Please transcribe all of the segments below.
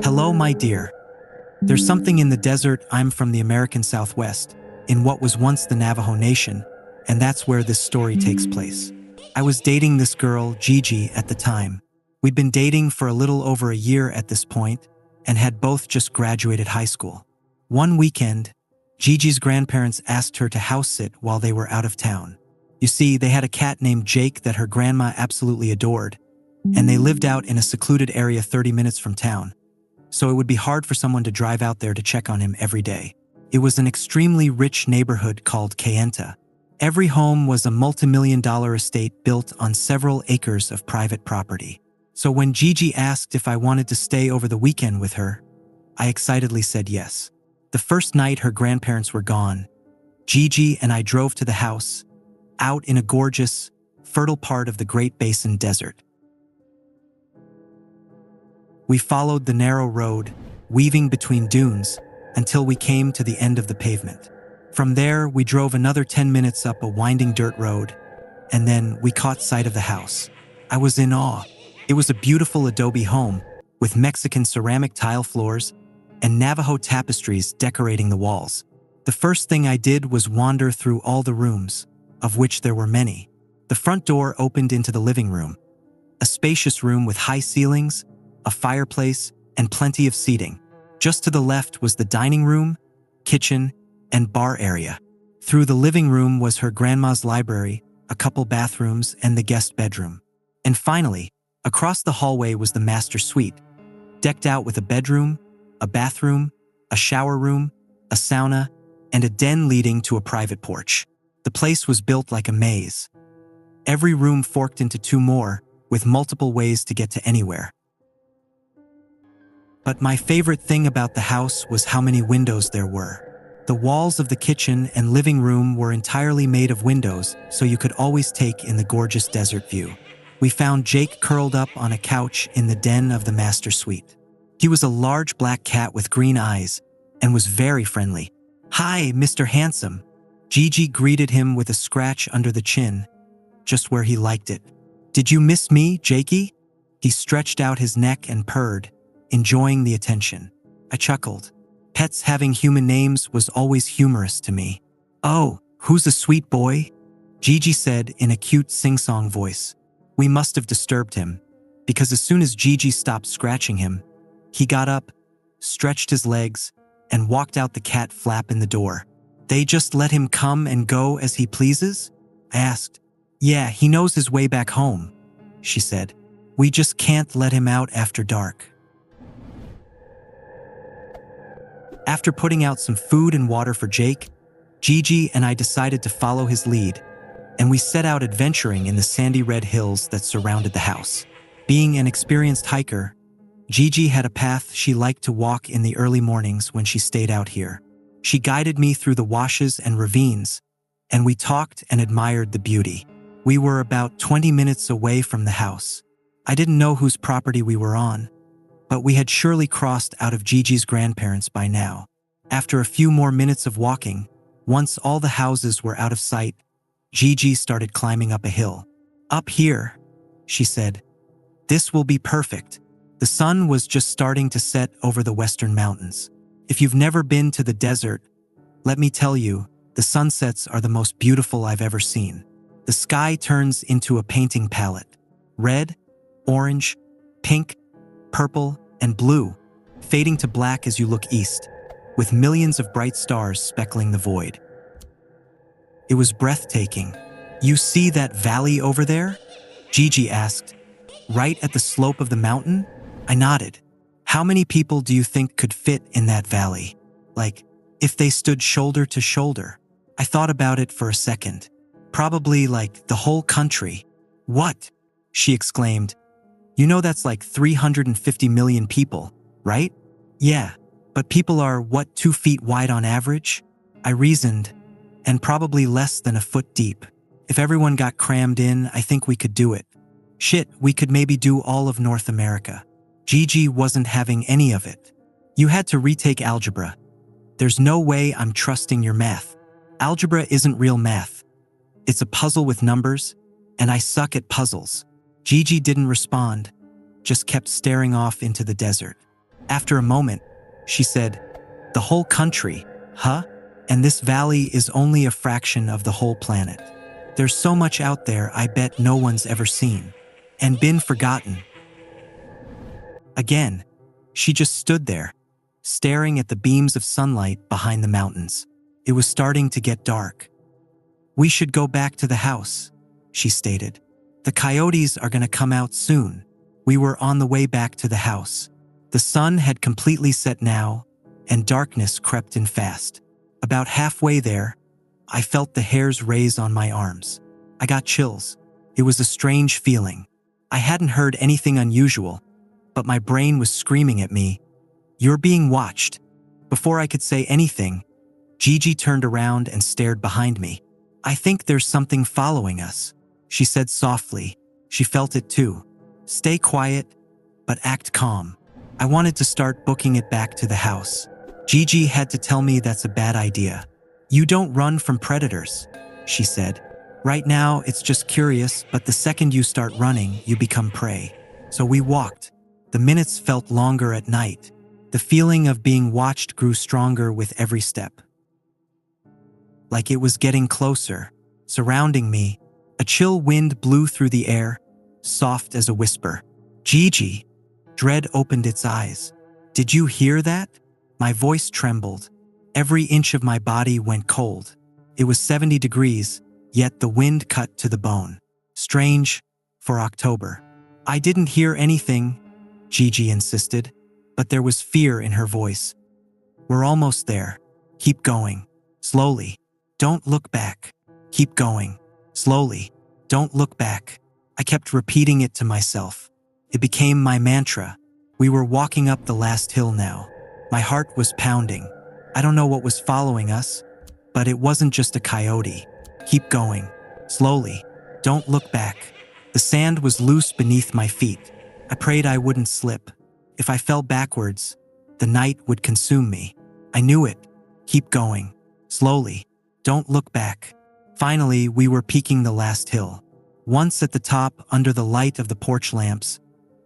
Hello, my dear. There's something in the desert. I'm from the American Southwest, in what was once the Navajo Nation, and that's where this story takes place. I was dating this girl, Gigi, at the time. We'd been dating for a little over a year at this point, and had both just graduated high school. One weekend, Gigi's grandparents asked her to house sit while they were out of town. You see, they had a cat named Jake that her grandma absolutely adored, and they lived out in a secluded area 30 minutes from town, so it would be hard for someone to drive out there to check on him every day. It was an extremely rich neighborhood called Kayenta. Every home was a multi-million-dollar estate built on several acres of private property. So when Gigi asked if I wanted to stay over the weekend with her, I excitedly said yes. The first night her grandparents were gone, Gigi and I drove to the house, out in a gorgeous, fertile part of the Great Basin Desert. We followed the narrow road, weaving between dunes, until we came to the end of the pavement. From there, we drove another 10 minutes up a winding dirt road, and then we caught sight of the house. I was in awe. It was a beautiful adobe home, with Mexican ceramic tile floors and Navajo tapestries decorating the walls. The first thing I did was wander through all the rooms, of which there were many. The front door opened into the living room, a spacious room with high ceilings, a fireplace, and plenty of seating. Just to the left was the dining room, kitchen, and bar area. Through the living room was her grandma's library, a couple bathrooms, and the guest bedroom. And finally, across the hallway was the master suite, decked out with a bedroom, a bathroom, a shower room, a sauna, and a den leading to a private porch. The place was built like a maze. Every room forked into two more, with multiple ways to get to anywhere. But my favorite thing about the house was how many windows there were. The walls of the kitchen and living room were entirely made of windows, so you could always take in the gorgeous desert view. We found Jake curled up on a couch in the den of the master suite. He was a large black cat with green eyes and was very friendly. "Hi, Mr. Handsome." Gigi greeted him with a scratch under the chin, just where he liked it. "Did you miss me, Jakey?" He stretched out his neck and purred, enjoying the attention. I chuckled. Pets having human names was always humorous to me. "Oh, who's a sweet boy?" Gigi said in a cute sing-song voice. We must have disturbed him, because as soon as Gigi stopped scratching him, he got up, stretched his legs, and walked out the cat flap in the door. "They just let him come and go as he pleases?" I asked. "Yeah, he knows his way back home," she said. "We just can't let him out after dark." After putting out some food and water for Jake, Gigi and I decided to follow his lead, and we set out adventuring in the sandy red hills that surrounded the house. Being an experienced hiker, Gigi had a path she liked to walk in the early mornings when she stayed out here. She guided me through the washes and ravines, and we talked and admired the beauty. We were about 20 minutes away from the house. I didn't know whose property we were on, but we had surely crossed out of Gigi's grandparents by now. After a few more minutes of walking, once all the houses were out of sight, Gigi started climbing up a hill. "Up here," she said. "This will be perfect." The sun was just starting to set over the western mountains. If you've never been to the desert, let me tell you, the sunsets are the most beautiful I've ever seen. The sky turns into a painting palette. Red, orange, pink, purple, and blue, fading to black as you look east, with millions of bright stars speckling the void. It was breathtaking. "You see that valley over there?" Gigi asked. "Right at the slope of the mountain?" I nodded. "How many people do you think could fit in that valley? Like, if they stood shoulder to shoulder?" I thought about it for a second. "Probably like the whole country." "What?" she exclaimed. "You know that's like 350 million people, right?" "Yeah, but people are, what, 2 feet wide on average?" I reasoned, "and probably less than a foot deep. If everyone got crammed in, I think we could do it. Shit, we could maybe do all of North America." Gigi wasn't having any of it. "You had to retake algebra. There's no way I'm trusting your math. Algebra isn't real math. It's a puzzle with numbers, and I suck at puzzles." Gigi didn't respond, just kept staring off into the desert. After a moment, she said, "The whole country, huh? And this valley is only a fraction of the whole planet. There's so much out there I bet no one's ever seen. And been forgotten." Again, she just stood there, staring at the beams of sunlight behind the mountains. It was starting to get dark. "We should go back to the house," she stated. "The coyotes are going to come out soon." We were on the way back to the house. The sun had completely set now, and darkness crept in fast. About halfway there, I felt the hairs raise on my arms. I got chills. It was a strange feeling. I hadn't heard anything unusual, but my brain was screaming at me, "You're being watched." Before I could say anything, Gigi turned around and stared behind me. "I think there's something following us," she said softly. She felt it too. "Stay quiet, but act calm." I wanted to start booking it back to the house. Gigi had to tell me that's a bad idea. "You don't run from predators," she said. "Right now, it's just curious, but the second you start running, you become prey." So we walked. The minutes felt longer at night. The feeling of being watched grew stronger with every step. Like it was getting closer, surrounding me. A chill wind blew through the air, soft as a whisper. "Gigi." Dread opened its eyes. "Did you hear that?" My voice trembled. Every inch of my body went cold. It was 70 degrees, yet the wind cut to the bone. Strange for October. "I didn't hear anything," Gigi insisted, but there was fear in her voice. "We're almost there. Keep going. Slowly. Don't look back. Keep going. Slowly. Don't look back." I kept repeating it to myself. It became my mantra. We were walking up the last hill now. My heart was pounding. I don't know what was following us, but it wasn't just a coyote. Keep going. Slowly. Don't look back. The sand was loose beneath my feet. I prayed I wouldn't slip. If I fell backwards, the night would consume me. I knew it. Keep going. Slowly. Don't look back. Finally, we were peaking the last hill. Once at the top, under the light of the porch lamps,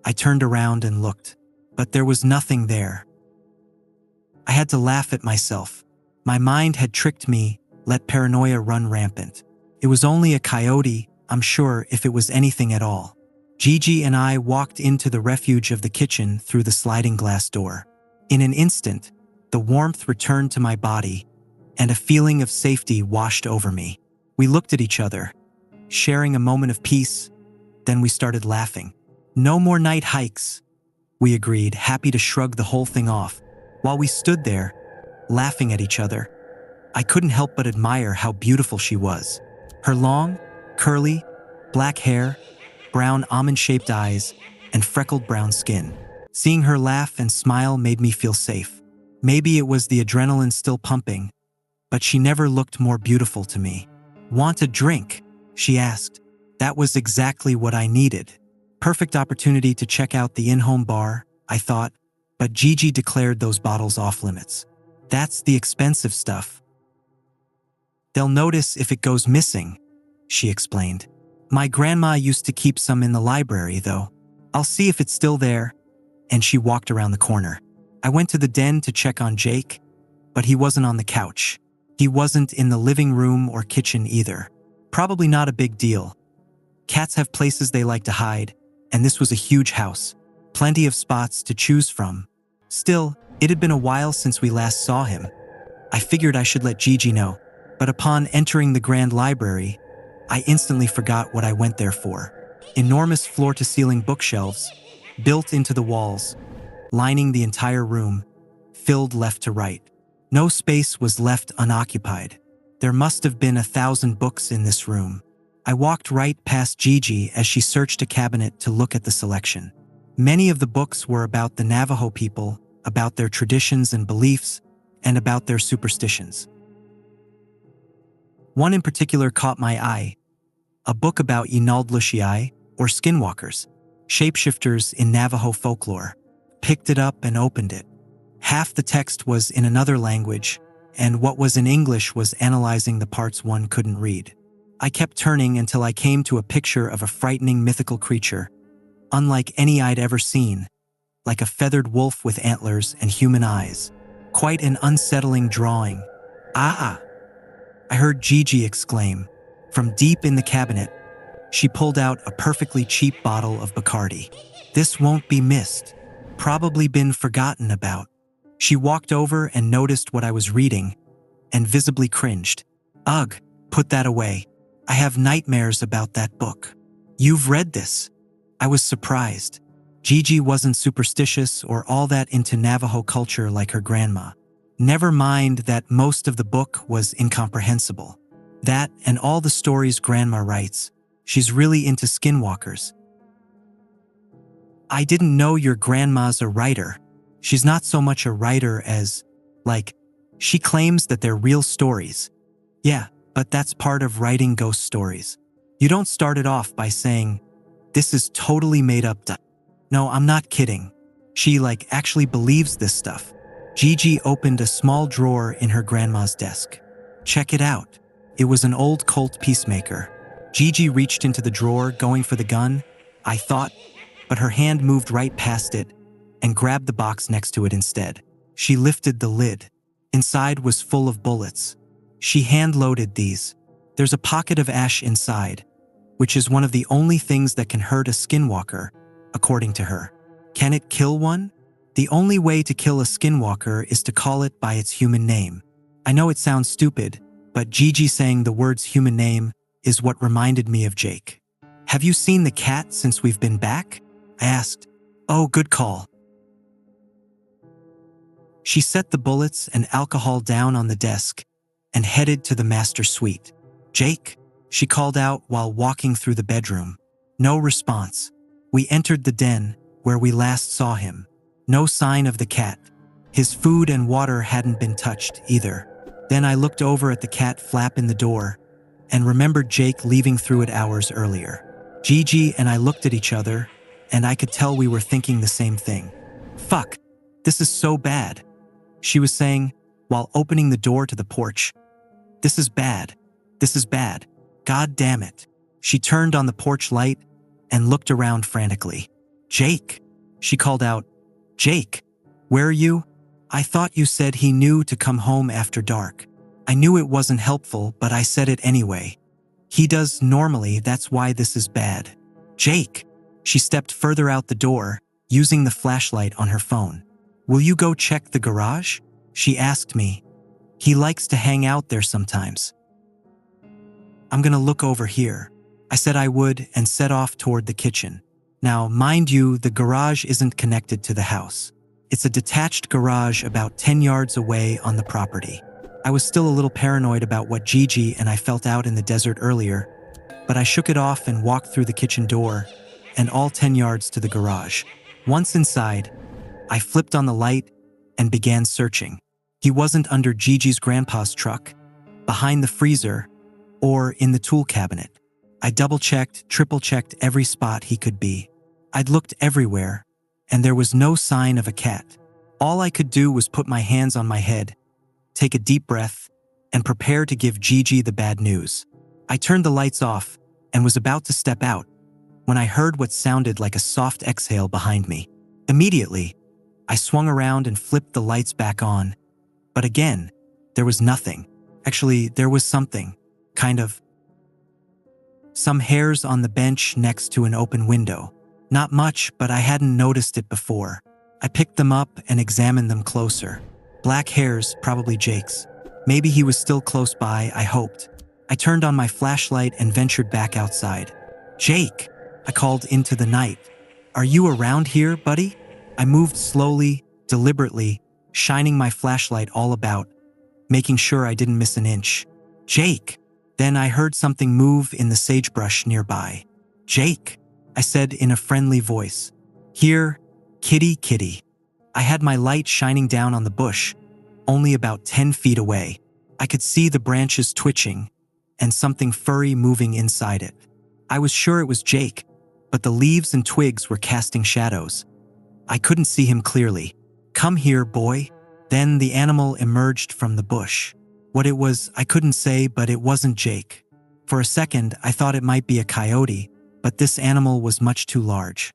I turned around and looked. But there was nothing there. I had to laugh at myself. My mind had tricked me, let paranoia run rampant. It was only a coyote, I'm sure, if it was anything at all. Gigi and I walked into the refuge of the kitchen through the sliding glass door. In an instant, the warmth returned to my body, and a feeling of safety washed over me. We looked at each other, sharing a moment of peace, then we started laughing. "No more night hikes," we agreed, happy to shrug the whole thing off. While we stood there, laughing at each other, I couldn't help but admire how beautiful she was. Her long, curly, black hair, brown almond-shaped eyes, and freckled brown skin. Seeing her laugh and smile made me feel safe. Maybe it was the adrenaline still pumping, but she never looked more beautiful to me. "Want a drink?" she asked. That was exactly what I needed. Perfect opportunity to check out the in-home bar, I thought, but Gigi declared those bottles off-limits. "That's the expensive stuff. They'll notice if it goes missing," she explained. "My grandma used to keep some in the library, though. I'll see if it's still there," and she walked around the corner. I went to the den to check on Jake, but he wasn't on the couch. He wasn't in the living room or kitchen either. Probably not a big deal. Cats have places they like to hide, and this was a huge house. Plenty of spots to choose from. Still, it had been a while since we last saw him. I figured I should let Gigi know, but upon entering the grand library, I instantly forgot what I went there for. Enormous floor-to-ceiling bookshelves, built into the walls, lining the entire room, filled left to right. No space was left unoccupied. There must have been 1,000 books in this room. I walked right past Gigi as she searched a cabinet to look at the selection. Many of the books were about the Navajo people, about their traditions and beliefs, and about their superstitions. One in particular caught my eye, a book about Inaldlushiai, or skinwalkers, shapeshifters in Navajo folklore. Picked it up and opened it. Half the text was in another language, and what was in English was analyzing the parts one couldn't read. I kept turning until I came to a picture of a frightening mythical creature, unlike any I'd ever seen. like a feathered wolf with antlers and human eyes. Quite an unsettling drawing. Ah! I heard Gigi exclaim. From deep in the cabinet, she pulled out a perfectly cheap bottle of Bacardi. This won't be missed. Probably been forgotten about. She walked over and noticed what I was reading, and visibly cringed. Ugh, put that away. I have nightmares about that book. You've read this? I was surprised. Gigi wasn't superstitious or all that into Navajo culture like her grandma. Never mind that most of the book was incomprehensible. That and all the stories Grandma writes. She's really into skinwalkers. I didn't know your grandma's a writer. She's not so much a writer as, she claims that they're real stories. Yeah, but that's part of writing ghost stories. You don't start it off by saying, this is totally made up. No, I'm not kidding. She, actually believes this stuff. Gigi opened a small drawer in her grandma's desk. Check it out. It was an old Colt Peacemaker. Gigi reached into the drawer, going for the gun, I thought, but her hand moved right past it and grabbed the box next to it instead. She lifted the lid. Inside was full of bullets. She hand-loaded these. There's a pocket of ash inside, which is one of the only things that can hurt a skinwalker, according to her. Can it kill one? The only way to kill a skinwalker is to call it by its human name. I know it sounds stupid, but Gigi saying the words human name is what reminded me of Jake. Have you seen the cat since we've been back? I asked. Oh, good call. She set the bullets and alcohol down on the desk and headed to the master suite. Jake? She called out while walking through the bedroom. No response. We entered the den where we last saw him. No sign of the cat. His food and water hadn't been touched either. Then I looked over at the cat flap in the door and remembered Jake leaving through it hours earlier. Gigi and I looked at each other, and I could tell we were thinking the same thing. Fuck, this is so bad, she was saying while opening the door to the porch. This is bad. This is bad. God damn it. She turned on the porch light and looked around frantically. Jake, she called out. Jake, where are you? I thought you said he knew to come home after dark. I knew it wasn't helpful, but I said it anyway. He does normally, that's why this is bad. Jake, she stepped further out the door, using the flashlight on her phone. Will you go check the garage? She asked me. He likes to hang out there sometimes. I'm gonna look over here. I said I would and set off toward the kitchen. Now, mind you, the garage isn't connected to the house. It's a detached garage about 10 yards away on the property. I was still a little paranoid about what Gigi and I felt out in the desert earlier, but I shook it off and walked through the kitchen door and all 10 yards to the garage. Once inside, I flipped on the light and began searching. He wasn't under Gigi's grandpa's truck, behind the freezer, or in the tool cabinet. I double-checked, triple-checked every spot he could be. I'd looked everywhere, and there was no sign of a cat. All I could do was put my hands on my head, take a deep breath, and prepare to give Gigi the bad news. I turned the lights off and was about to step out when I heard what sounded like a soft exhale behind me. Immediately, I swung around and flipped the lights back on. But again, there was nothing. Actually, there was something, kind of. Some hairs on the bench next to an open window. Not much, but I hadn't noticed it before. I picked them up and examined them closer. Black hairs, probably Jake's. Maybe he was still close by, I hoped. I turned on my flashlight and ventured back outside. Jake, I called into the night. Are you around here, buddy? I moved slowly, deliberately, shining my flashlight all about, making sure I didn't miss an inch. Jake! Then I heard something move in the sagebrush nearby. Jake, I said in a friendly voice. Here, kitty, kitty. I had my light shining down on the bush, only about 10 feet away. I could see the branches twitching and something furry moving inside it. I was sure it was Jake, but the leaves and twigs were casting shadows. I couldn't see him clearly. Come here, boy. Then the animal emerged from the bush. What it was, I couldn't say, but it wasn't Jake. For a second, I thought it might be a coyote, but this animal was much too large.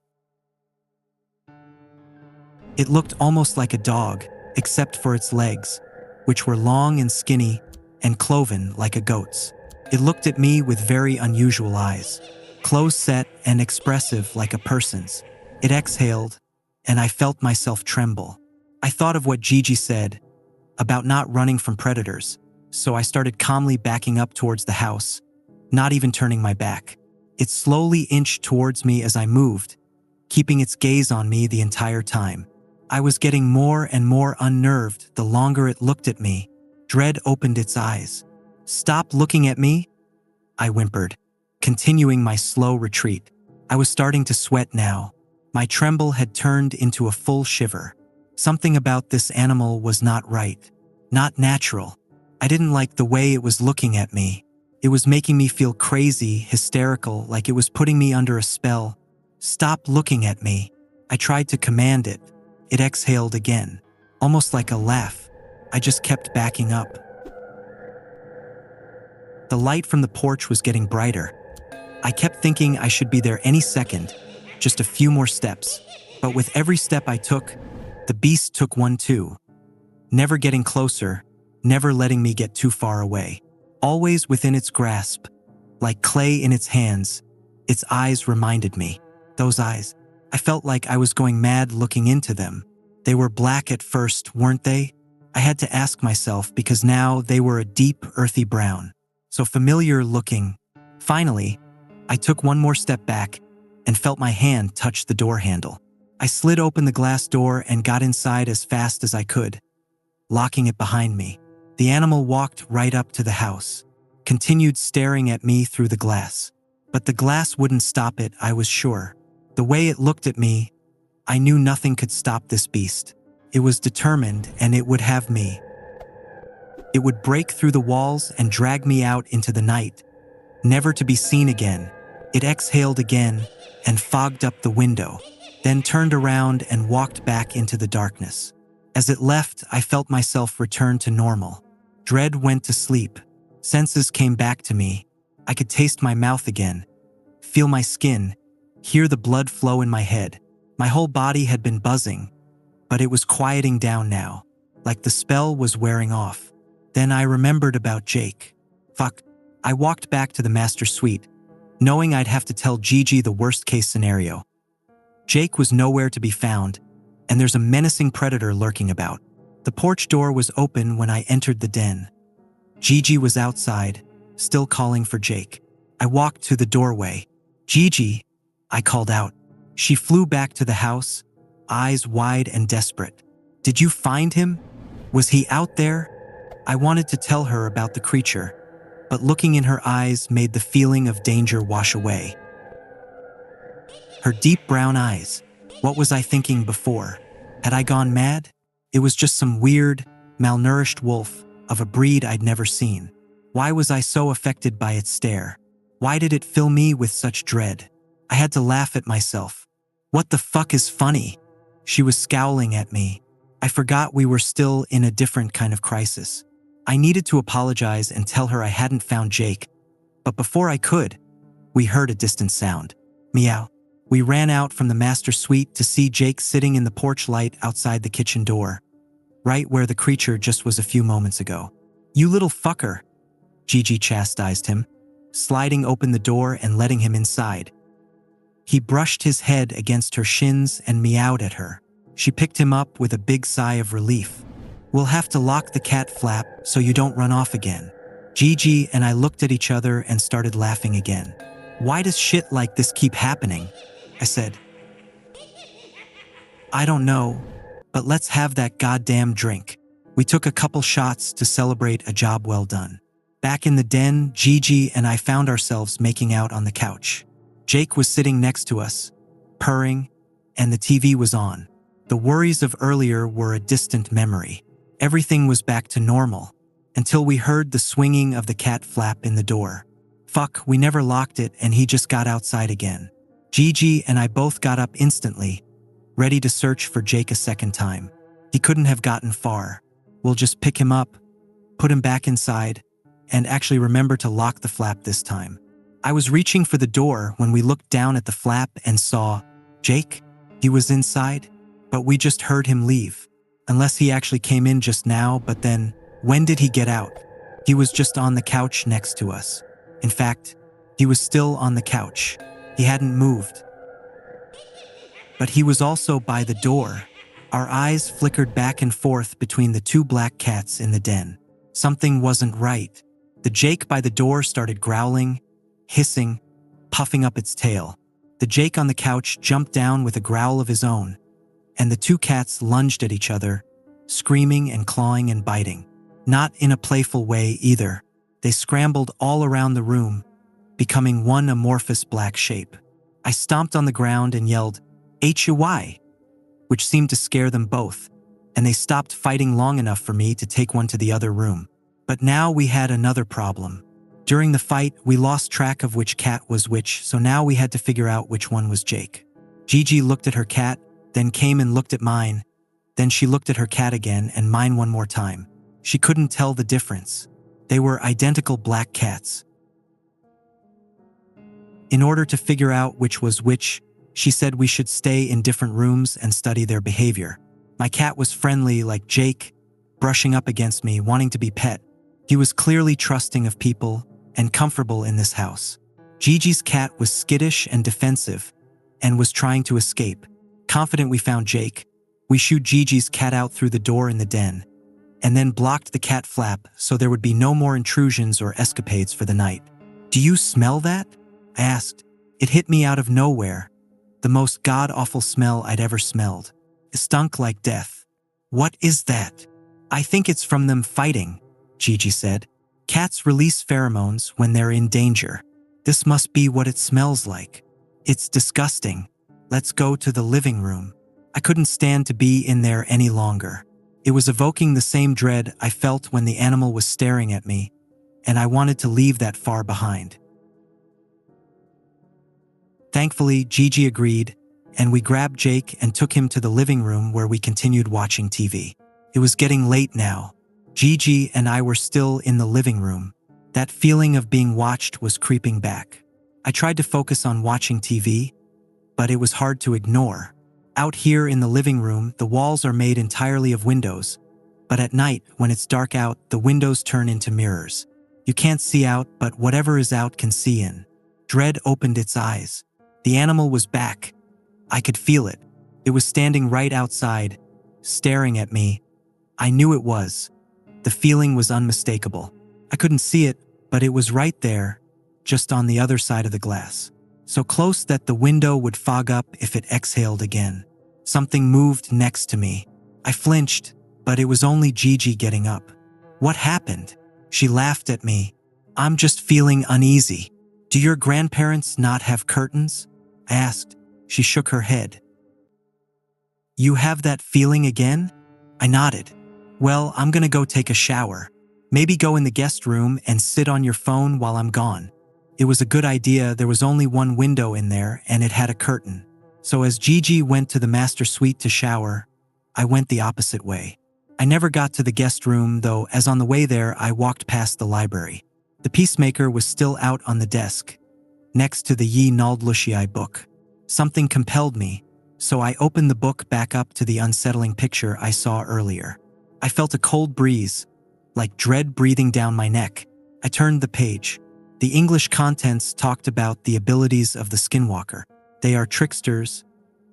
It looked almost like a dog, except for its legs, which were long and skinny and cloven like a goat's. It looked at me with very unusual eyes, close-set and expressive like a person's. It exhaled, and I felt myself tremble. I thought of what Gigi said about not running from predators, so I started calmly backing up towards the house, not even turning my back. It slowly inched towards me as I moved, keeping its gaze on me the entire time. I was getting more and more unnerved the longer it looked at me. Dread opened its eyes. "Stop looking at me," I whimpered, continuing my slow retreat. I was starting to sweat now. My tremble had turned into a full shiver. Something about this animal was not right, not natural. I didn't like the way it was looking at me. It was making me feel crazy, hysterical, like it was putting me under a spell. "Stop looking at me." I tried to command it. It exhaled again, almost like a laugh. I just kept backing up. The light from the porch was getting brighter. I kept thinking I should be there any second, just a few more steps. But with every step I took, the beast took one too. Never getting closer, never letting me get too far away. Always within its grasp, like clay in its hands. Its eyes reminded me. Those eyes. I felt like I was going mad looking into them. They were black at first, weren't they? I had to ask myself because now they were a deep, earthy brown. So familiar looking. Finally, I took one more step back and felt my hand touch the door handle. I slid open the glass door and got inside as fast as I could, locking it behind me. The animal walked right up to the house, continued staring at me through the glass. But the glass wouldn't stop it, I was sure. The way it looked at me, I knew nothing could stop this beast. It was determined, and it would have me. It would break through the walls and drag me out into the night, never to be seen again. It exhaled again and fogged up the window, then turned around and walked back into the darkness. As it left, I felt myself return to normal. Dread went to sleep. Senses came back to me. I could taste my mouth again, feel my skin, hear the blood flow in my head. My whole body had been buzzing, but it was quieting down now, like the spell was wearing off. Then I remembered about Jake. Fuck. I walked back to the master suite, knowing I'd have to tell Gigi the worst-case scenario. Jake was nowhere to be found, and there's a menacing predator lurking about. The porch door was open when I entered the den. Gigi was outside, still calling for Jake. I walked to the doorway. "Gigi," I called out. She flew back to the house, eyes wide and desperate. "Did you find him? Was he out there?" I wanted to tell her about the creature, but looking in her eyes made the feeling of danger wash away. Her deep brown eyes. What was I thinking before? Had I gone mad? It was just some weird, malnourished wolf of a breed I'd never seen. Why was I so affected by its stare? Why did it fill me with such dread? I had to laugh at myself. What the fuck is funny? She was scowling at me. I forgot we were still in a different kind of crisis. I needed to apologize and tell her I hadn't found Jake, but before I could, we heard a distant sound. Meow. We ran out from the master suite to see Jake sitting in the porch light outside the kitchen door, right where the creature just was a few moments ago. "You little fucker," Gigi chastised him, sliding open the door and letting him inside. He brushed his head against her shins and meowed at her. She picked him up with a big sigh of relief. "We'll have to lock the cat flap so you don't run off again." Gigi and I looked at each other and started laughing again. "Why does shit like this keep happening?" I said. "I don't know, but let's have that goddamn drink." We took a couple shots to celebrate a job well done. Back in the den, Gigi and I found ourselves making out on the couch. Jake was sitting next to us, purring, and the TV was on. The worries of earlier were a distant memory. Everything was back to normal, until we heard the swinging of the cat flap in the door. Fuck, we never locked it and he just got outside again. Gigi and I both got up instantly, ready to search for Jake a second time. He couldn't have gotten far. We'll just pick him up, put him back inside, and actually remember to lock the flap this time. I was reaching for the door when we looked down at the flap and saw Jake. He was inside, but we just heard him leave. Unless he actually came in just now, but then, when did he get out? He was just on the couch next to us. In fact, he was still on the couch. He hadn't moved. But he was also by the door. Our eyes flickered back and forth between the two black cats in the den. Something wasn't right. The Jake by the door started growling, hissing, puffing up its tail. The Jake on the couch jumped down with a growl of his own, and the two cats lunged at each other, screaming and clawing and biting. Not in a playful way either. They scrambled all around the room, becoming one amorphous black shape. I stomped on the ground and yelled, "H-U-Y," which seemed to scare them both, and they stopped fighting long enough for me to take one to the other room. But now we had another problem. During the fight, we lost track of which cat was which, so now we had to figure out which one was Jake. Gigi looked at her cat, then came and looked at mine. Then she looked at her cat again and mine one more time. She couldn't tell the difference. They were identical black cats. In order to figure out which was which, she said we should stay in different rooms and study their behavior. My cat was friendly like Jake, brushing up against me, wanting to be pet. He was clearly trusting of people and comfortable in this house. Gigi's cat was skittish and defensive and was trying to escape. Confident we found Jake, we shooed Gigi's cat out through the door in the den and then blocked the cat flap so there would be no more intrusions or escapades for the night. "Do you smell that?" I asked. It hit me out of nowhere. The most god-awful smell I'd ever smelled. It stunk like death. "What is that?" "I think it's from them fighting," Gigi said. "Cats release pheromones when they're in danger. This must be what it smells like. It's disgusting. Let's go to the living room." I couldn't stand to be in there any longer. It was evoking the same dread I felt when the animal was staring at me, and I wanted to leave that far behind. Thankfully, Gigi agreed, and we grabbed Jake and took him to the living room where we continued watching TV. It was getting late now. Gigi and I were still in the living room. That feeling of being watched was creeping back. I tried to focus on watching TV, but it was hard to ignore. Out here in the living room, the walls are made entirely of windows, but at night, when it's dark out, the windows turn into mirrors. You can't see out, but whatever is out can see in. Dread opened its eyes. The animal was back. I could feel it. It was standing right outside, staring at me. I knew it was. The feeling was unmistakable. I couldn't see it, but it was right there, just on the other side of the glass. So close that the window would fog up if it exhaled again. Something moved next to me. I flinched, but it was only Gigi getting up. "What happened?" She laughed at me. "I'm just feeling uneasy." "Do your grandparents not have curtains?" I asked. She shook her head. "You have that feeling again?" I nodded. "Well, I'm gonna go take a shower. Maybe go in the guest room and sit on your phone while I'm gone." It was a good idea. There was only one window in there and it had a curtain. So as Gigi went to the master suite to shower, I went the opposite way. I never got to the guest room though, as on the way there I walked past the library. The Peacemaker was still out on the desk, next to the Ye Nald Lushai book. Something compelled me, so I opened the book back up to the unsettling picture I saw earlier. I felt a cold breeze, like dread breathing down my neck. I turned the page. The English contents talked about the abilities of the Skinwalker. They are tricksters,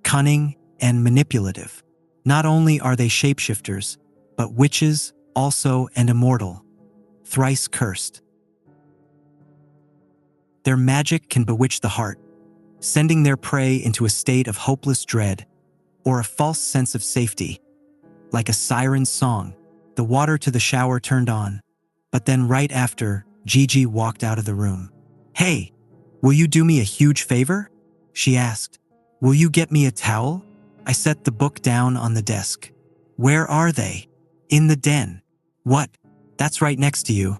cunning, and manipulative. Not only are they shapeshifters, but witches also and immortal, thrice cursed. Their magic can bewitch the heart, sending their prey into a state of hopeless dread or a false sense of safety. Like a siren's song, the water to the shower turned on, but then right after, Gigi walked out of the room. "Hey, will you do me a huge favor?" she asked. "Will you get me a towel?" I set the book down on the desk. "Where are they?" "In the den." "What? That's right next to you.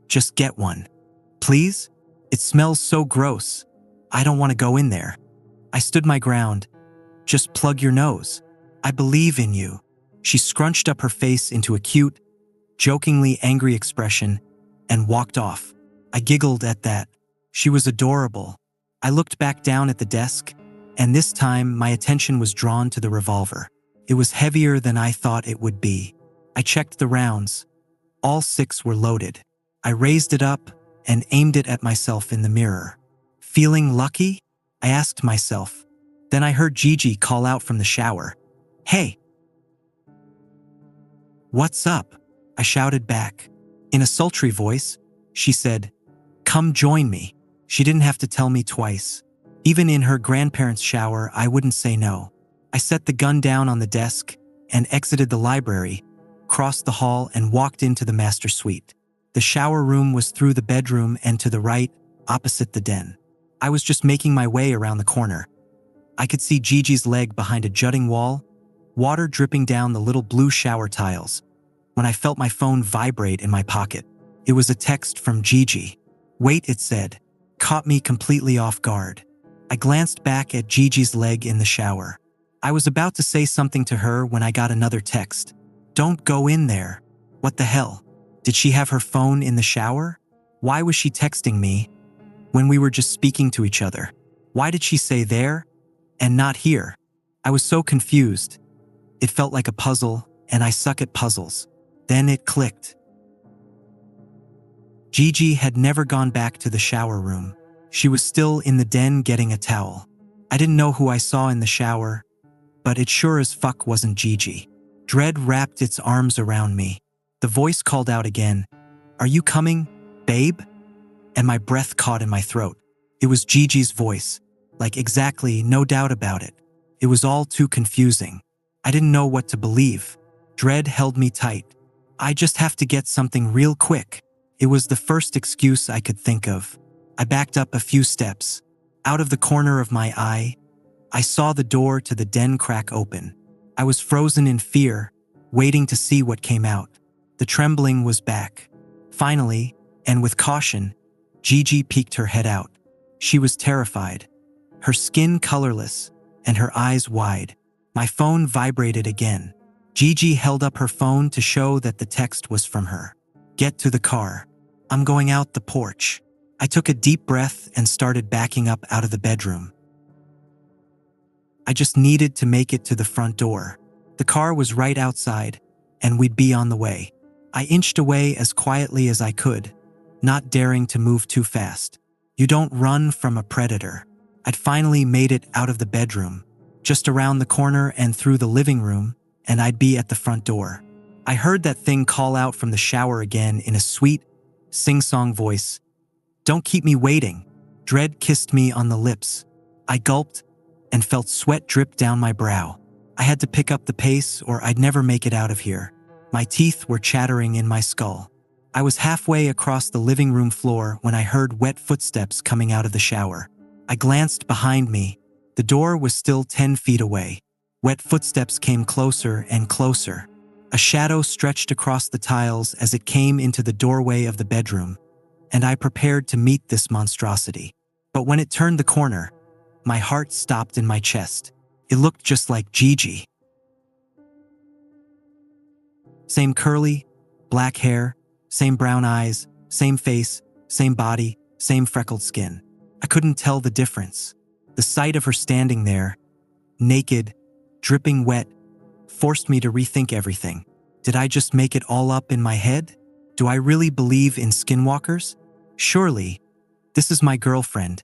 Just get one. Please? It smells so gross. I don't want to go in there." I stood my ground. "Just plug your nose. I believe in you." She scrunched up her face into a cute, jokingly angry expression and walked off. I giggled at that. She was adorable. I looked back down at the desk, and this time my attention was drawn to the revolver. It was heavier than I thought it would be. I checked the rounds. All 6 were loaded. I raised it up and aimed it at myself in the mirror. Feeling lucky? I asked myself. Then I heard Gigi call out from the shower. "Hey!" "What's up?" I shouted back. In a sultry voice, she said, "Come join me." She didn't have to tell me twice. Even in her grandparents' shower, I wouldn't say no. I set the gun down on the desk and exited the library, crossed the hall, and walked into the master suite. The shower room was through the bedroom and to the right, opposite the den. I was just making my way around the corner. I could see Gigi's leg behind a jutting wall, water dripping down the little blue shower tiles, when I felt my phone vibrate in my pocket. It was a text from Gigi. "Wait," it said. Caught me completely off guard. I glanced back at Gigi's leg in the shower. I was about to say something to her when I got another text. "Don't go in there." What the hell? Did she have her phone in the shower? Why was she texting me when we were just speaking to each other? Why did she say there and not here? I was so confused. It felt like a puzzle, and I suck at puzzles. Then it clicked. Gigi had never gone back to the shower room. She was still in the den getting a towel. I didn't know who I saw in the shower, but it sure as fuck wasn't Gigi. Dread wrapped its arms around me. The voice called out again, "Are you coming, babe?" And my breath caught in my throat. It was Gigi's voice. Like exactly, no doubt about it. It was all too confusing. I didn't know what to believe. Dread held me tight. "I just have to get something real quick." It was the first excuse I could think of. I backed up a few steps. Out of the corner of my eye, I saw the door to the den crack open. I was frozen in fear, waiting to see what came out. The trembling was back. Finally, and with caution, Gigi peeked her head out. She was terrified, her skin colorless, and her eyes wide. My phone vibrated again. Gigi held up her phone to show that the text was from her. "Get to the car. I'm going out the porch." I took a deep breath and started backing up out of the bedroom. I just needed to make it to the front door. The car was right outside, and we'd be on the way. I inched away as quietly as I could, not daring to move too fast. You don't run from a predator. I'd finally made it out of the bedroom, just around the corner and through the living room, and I'd be at the front door. I heard that thing call out from the shower again in a sweet, sing-song voice. "Don't keep me waiting." Dread kissed me on the lips. I gulped and felt sweat drip down my brow. I had to pick up the pace or I'd never make it out of here. My teeth were chattering in my skull. I was halfway across the living room floor when I heard wet footsteps coming out of the shower. I glanced behind me. The door was still 10 feet away. Wet footsteps came closer and closer. A shadow stretched across the tiles as it came into the doorway of the bedroom, and I prepared to meet this monstrosity. But when it turned the corner, my heart stopped in my chest. It looked just like Gigi. Same curly, black hair, same brown eyes, same face, same body, same freckled skin. I couldn't tell the difference. The sight of her standing there, naked, dripping wet, forced me to rethink everything. Did I just make it all up in my head? Do I really believe in skinwalkers? Surely, this is my girlfriend,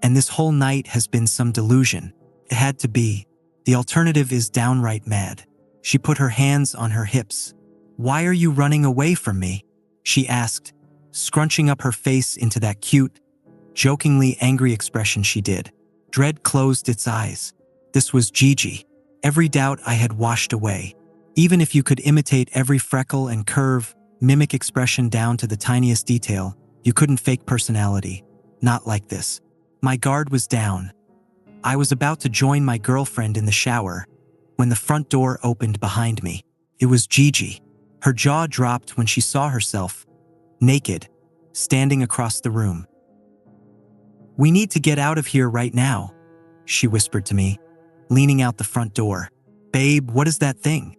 and this whole night has been some delusion. It had to be. The alternative is downright mad. She put her hands on her hips. "Why are you running away from me?" she asked, scrunching up her face into that cute, jokingly angry expression she did. Dread closed its eyes. This was Gigi. Every doubt I had washed away. Even if you could imitate every freckle and curve, mimic expression down to the tiniest detail, you couldn't fake personality. Not like this. My guard was down. I was about to join my girlfriend in the shower when the front door opened behind me. It was Gigi. Her jaw dropped when she saw herself, naked, standing across the room. "We need to get out of here right now," she whispered to me, leaning out the front door. "Babe, what is that thing?"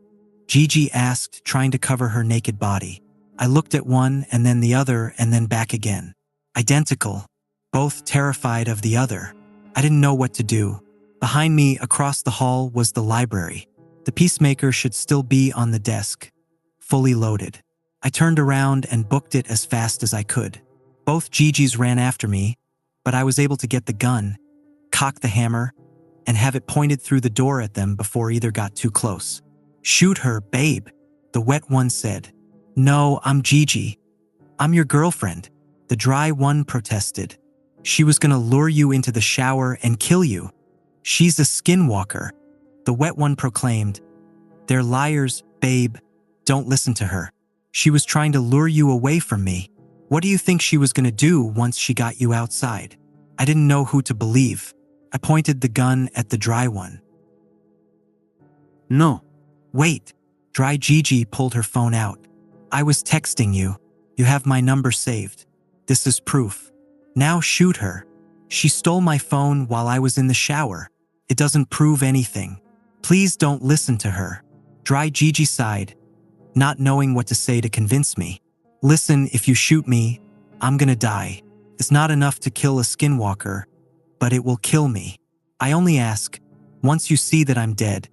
Gigi asked, trying to cover her naked body. I looked at one and then the other and then back again. Identical, both terrified of the other. I didn't know what to do. Behind me, across the hall, was the library. The Peacemaker should still be on the desk, fully loaded. I turned around and booked it as fast as I could. Both Gigi's ran after me, but I was able to get the gun, cock the hammer, and have it pointed through the door at them before either got too close. "Shoot her, babe," the wet one said. "No, I'm Gigi. I'm your girlfriend," the dry one protested. "She was gonna lure you into the shower and kill you. She's a skinwalker," the wet one proclaimed. "They're liars, babe. Don't listen to her. She was trying to lure you away from me. What do you think she was gonna do once she got you outside?" I didn't know who to believe. I pointed the gun at the dry one. "No." "Wait." Dry Gigi pulled her phone out. "I was texting you. You have my number saved. This is proof. Now shoot her. She stole my phone while I was in the shower. It doesn't prove anything. Please don't listen to her." Dry Gigi sighed, not knowing what to say to convince me. "Listen, if you shoot me, I'm gonna die. It's not enough to kill a skinwalker, but it will kill me. I only ask, once you see that I'm dead,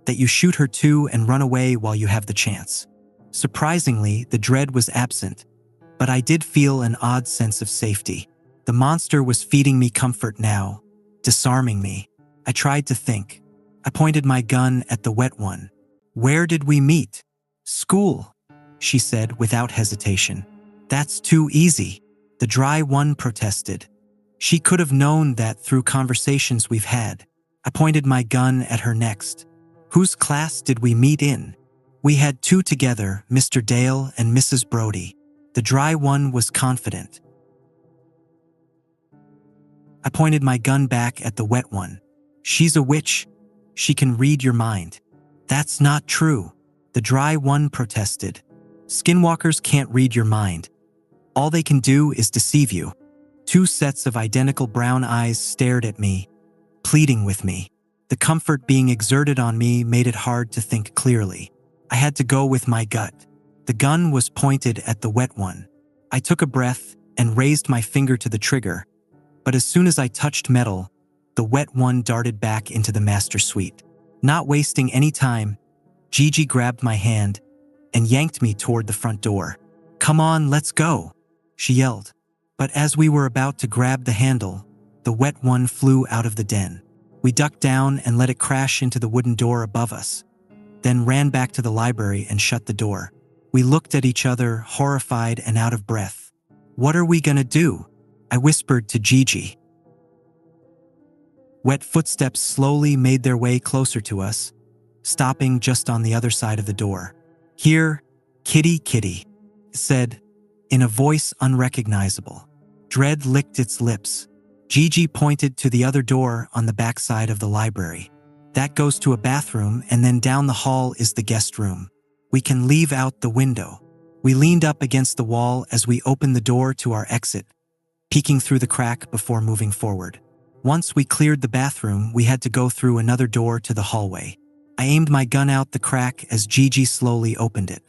that you shoot her too and run away while you have the chance." Surprisingly, the dread was absent, but I did feel an odd sense of safety. The monster was feeding me comfort now, disarming me. I tried to think. I pointed my gun at the wet one. "Where did we meet?" "School," she said without hesitation. "That's too easy," the dry one protested. She could have known that through conversations we've had. I pointed my gun at her next. "Whose class did we meet in?" "We had two together, Mr. Dale and Mrs. Brody." The dry one was confident. I pointed my gun back at the wet one. "She's a witch. She can read your mind." "That's not true," the dry one protested. "Skinwalkers can't read your mind. All they can do is deceive you." Two sets of identical brown eyes stared at me, pleading with me. The comfort being exerted on me made it hard to think clearly. I had to go with my gut. The gun was pointed at the wet one. I took a breath and raised my finger to the trigger, but as soon as I touched metal, the wet one darted back into the master suite. Not wasting any time, Gigi grabbed my hand and yanked me toward the front door. "Come on, let's go," she yelled. But as we were about to grab the handle, the wet one flew out of the den. We ducked down and let it crash into the wooden door above us, then ran back to the library and shut the door. We looked at each other, horrified and out of breath. "What are we gonna do?" I whispered to Gigi. Wet footsteps slowly made their way closer to us, stopping just on the other side of the door. "Here, kitty, kitty," said, in a voice unrecognizable. Dread licked its lips. Gigi pointed to the other door on the backside of the library. "That goes to a bathroom, and then down the hall is the guest room. We can leave out the window." We leaned up against the wall as we opened the door to our exit, peeking through the crack before moving forward. Once we cleared the bathroom, we had to go through another door to the hallway. I aimed my gun out the crack as Gigi slowly opened it.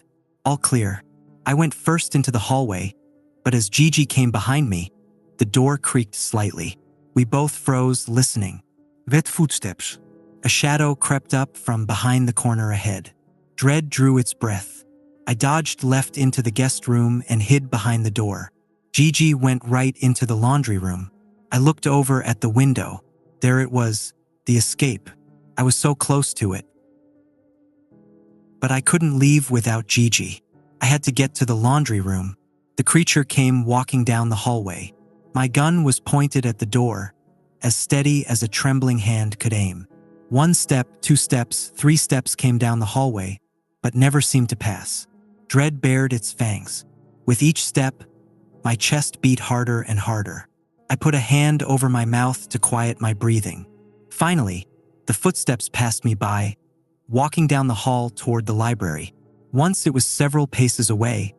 All clear. I went first into the hallway, but as Gigi came behind me, the door creaked slightly. We both froze, listening. Wet footsteps. A shadow crept up from behind the corner ahead. Dread drew its breath. I dodged left into the guest room and hid behind the door. Gigi went right into the laundry room. I looked over at the window. There it was, the escape. I was so close to it. But I couldn't leave without Gigi. I had to get to the laundry room. The creature came walking down the hallway. My gun was pointed at the door, as steady as a trembling hand could aim. 1 step, 2 steps, 3 steps came down the hallway, but never seemed to pass. Dread bared its fangs. With each step, my chest beat harder and harder. I put a hand over my mouth to quiet my breathing. Finally, the footsteps passed me by, walking down the hall toward the library. Once it was several paces away,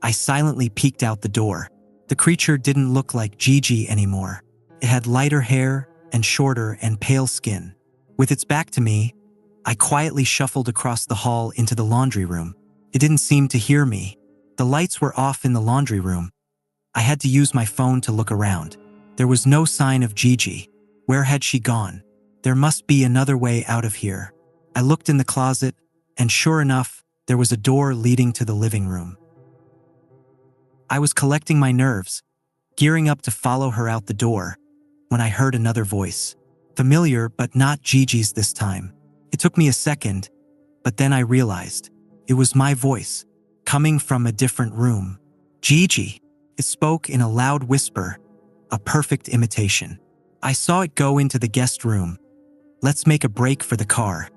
I silently peeked out the door. The creature didn't look like Gigi anymore. It had lighter hair and shorter and pale skin. With its back to me, I quietly shuffled across the hall into the laundry room. It didn't seem to hear me. The lights were off in the laundry room. I had to use my phone to look around. There was no sign of Gigi. Where had she gone? There must be another way out of here. I looked in the closet, and sure enough, there was a door leading to the living room. I was collecting my nerves, gearing up to follow her out the door, when I heard another voice. Familiar, but not Gigi's this time. It took me a second, but then I realized it was my voice, coming from a different room. Gigi. It spoke in a loud whisper, a perfect imitation. I saw it go into the guest room. Let's make a break for the car.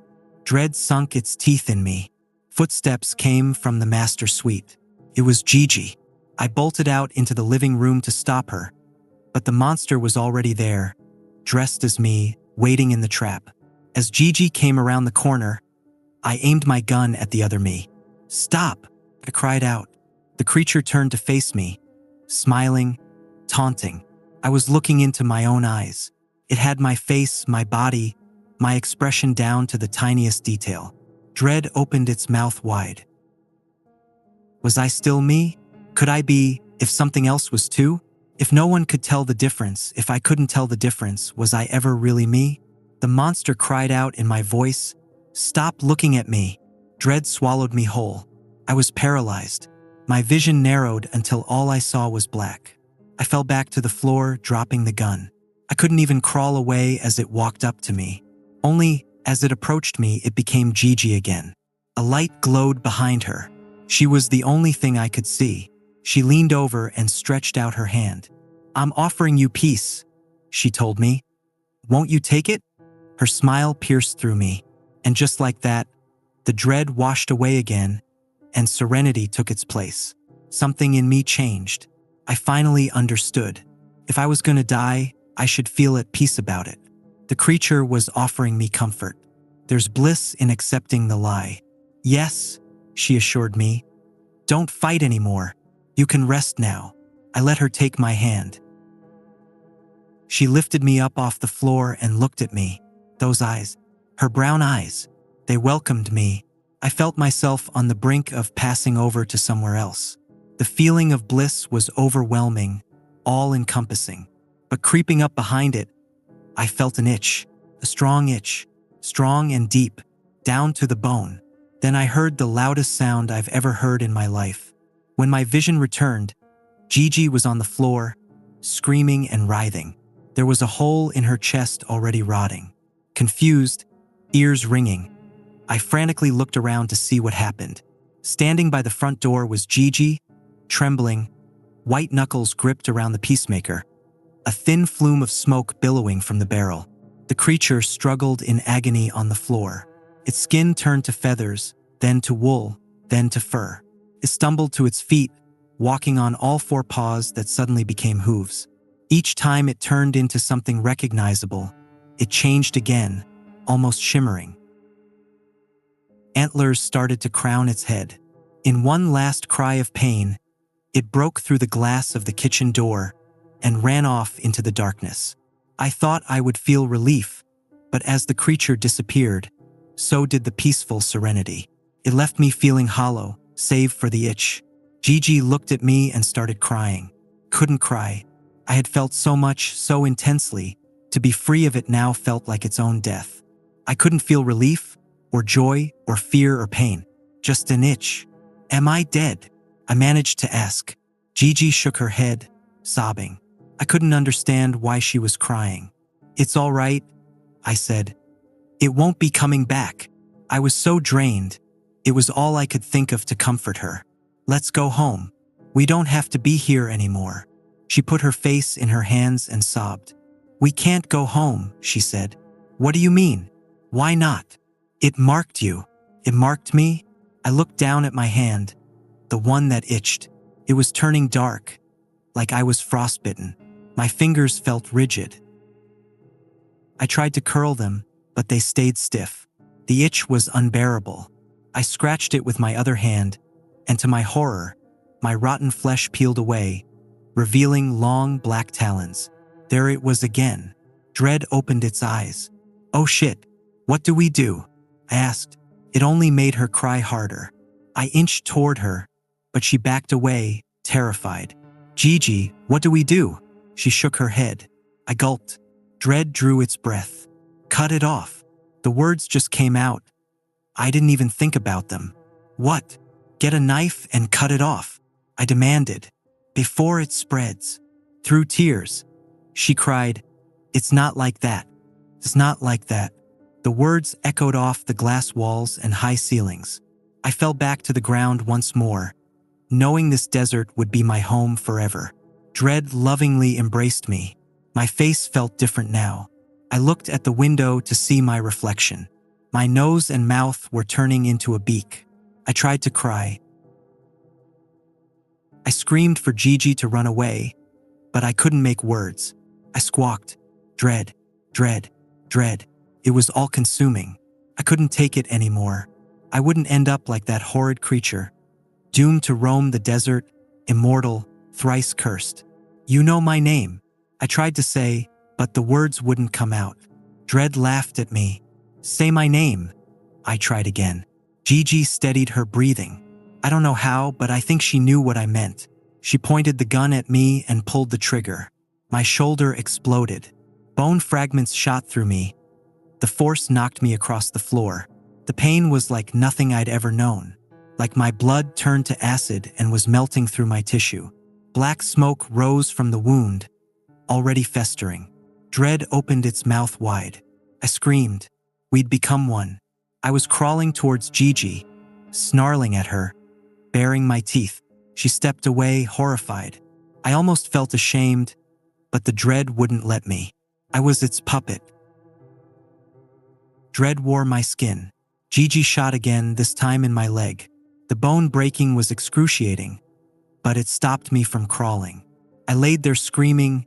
Dread sunk its teeth in me. Footsteps came from the master suite. It was Gigi. I bolted out into the living room to stop her, but the monster was already there, dressed as me, waiting in the trap. As Gigi came around the corner, I aimed my gun at the other me. "Stop!" I cried out. The creature turned to face me, smiling, taunting. I was looking into my own eyes. It had my face, my body, my expression down to the tiniest detail. Dread opened its mouth wide. Was I still me? Could I be, if something else was too? If no one could tell the difference, if I couldn't tell the difference, was I ever really me? The monster cried out in my voice, "Stop looking at me." Dread swallowed me whole. I was paralyzed. My vision narrowed until all I saw was black. I fell back to the floor, dropping the gun. I couldn't even crawl away as it walked up to me. Only, as it approached me, it became Gigi again. A light glowed behind her. She was the only thing I could see. She leaned over and stretched out her hand. "I'm offering you peace," she told me. "Won't you take it?" Her smile pierced through me. And just like that, the dread washed away again, and serenity took its place. Something in me changed. I finally understood. If I was going to die, I should feel at peace about it. The creature was offering me comfort. There's bliss in accepting the lie. "Yes," she assured me. "Don't fight anymore. You can rest now." I let her take my hand. She lifted me up off the floor and looked at me. Those eyes, her brown eyes, they welcomed me. I felt myself on the brink of passing over to somewhere else. The feeling of bliss was overwhelming, all-encompassing. But creeping up behind it, I felt an itch, a strong itch, strong and deep, down to the bone. Then I heard the loudest sound I've ever heard in my life. When my vision returned, Gigi was on the floor, screaming and writhing. There was a hole in her chest already rotting. Confused, ears ringing, I frantically looked around to see what happened. Standing by the front door was Gigi, trembling, white knuckles gripped around the peacemaker, a thin flume of smoke billowing from the barrel. The creature struggled in agony on the floor. Its skin turned to feathers, then to wool, then to fur. It stumbled to its feet, walking on all four paws that suddenly became hooves. Each time it turned into something recognizable, it changed again, almost shimmering. Antlers started to crown its head. In one last cry of pain, it broke through the glass of the kitchen door and ran off into the darkness. I thought I would feel relief, but as the creature disappeared, so did the peaceful serenity. It left me feeling hollow, save for the itch. Gigi looked at me and started crying. Couldn't cry. I had felt so much, so intensely. To be free of it now felt like its own death. I couldn't feel relief, or joy, or fear, or pain. Just an itch. Am I dead? I managed to ask. Gigi shook her head, sobbing. I couldn't understand why she was crying. "It's all right," I said. "It won't be coming back." I was so drained. It was all I could think of to comfort her. "Let's go home. We don't have to be here anymore." She put her face in her hands and sobbed. "We can't go home," she said. "What do you mean? Why not?" "It marked you." "It marked me?" I looked down at my hand, the one that itched. It was turning dark, like I was frostbitten. My fingers felt rigid. I tried to curl them, but they stayed stiff. The itch was unbearable. I scratched it with my other hand, and to my horror, my rotten flesh peeled away, revealing long black talons. There it was again. Dread opened its eyes. "Oh shit, what do we do?" I asked. It only made her cry harder. I inched toward her, but she backed away, terrified. "Gigi, what do we do?" She shook her head. I gulped. Dread drew its breath. "Cut it off." The words just came out, I didn't even think about them. What? Get a knife and cut it off, I demanded. Before it spreads. Through tears, she cried, "It's not like that. It's not like that." The words echoed off the glass walls and high ceilings. I fell back to the ground once more, knowing this desert would be my home forever. Dread lovingly embraced me. My face felt different now. I looked at the window to see my reflection. My nose and mouth were turning into a beak. I tried to cry. I screamed for Gigi to run away, but I couldn't make words. I squawked, "Dread, dread, dread." It was all-consuming. I couldn't take it anymore. I wouldn't end up like that horrid creature, doomed to roam the desert, immortal, thrice cursed. "You know my name," I tried to say, but the words wouldn't come out. Dread laughed at me. "Say my name," I tried again. Gigi steadied her breathing. I don't know how, but I think she knew what I meant. She pointed the gun at me and pulled the trigger. My shoulder exploded. Bone fragments shot through me. The force knocked me across the floor. The pain was like nothing I'd ever known. Like my blood turned to acid and was melting through my tissue. Black smoke rose from the wound, already festering. Dread opened its mouth wide. I screamed. We'd become one. I was crawling towards Gigi, snarling at her, baring my teeth. She stepped away, horrified. I almost felt ashamed, but the dread wouldn't let me. I was its puppet. Dread wore my skin. Gigi shot again, this time in my leg. The bone breaking was excruciating, but it stopped me from crawling. I laid there screaming,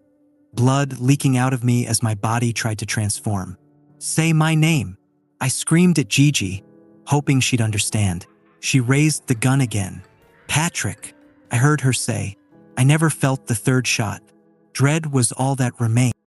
blood leaking out of me as my body tried to transform. "Say my name," I screamed at Gigi, hoping she'd understand. She raised the gun again. "Patrick," I heard her say. I never felt the third shot. Dread was all that remained.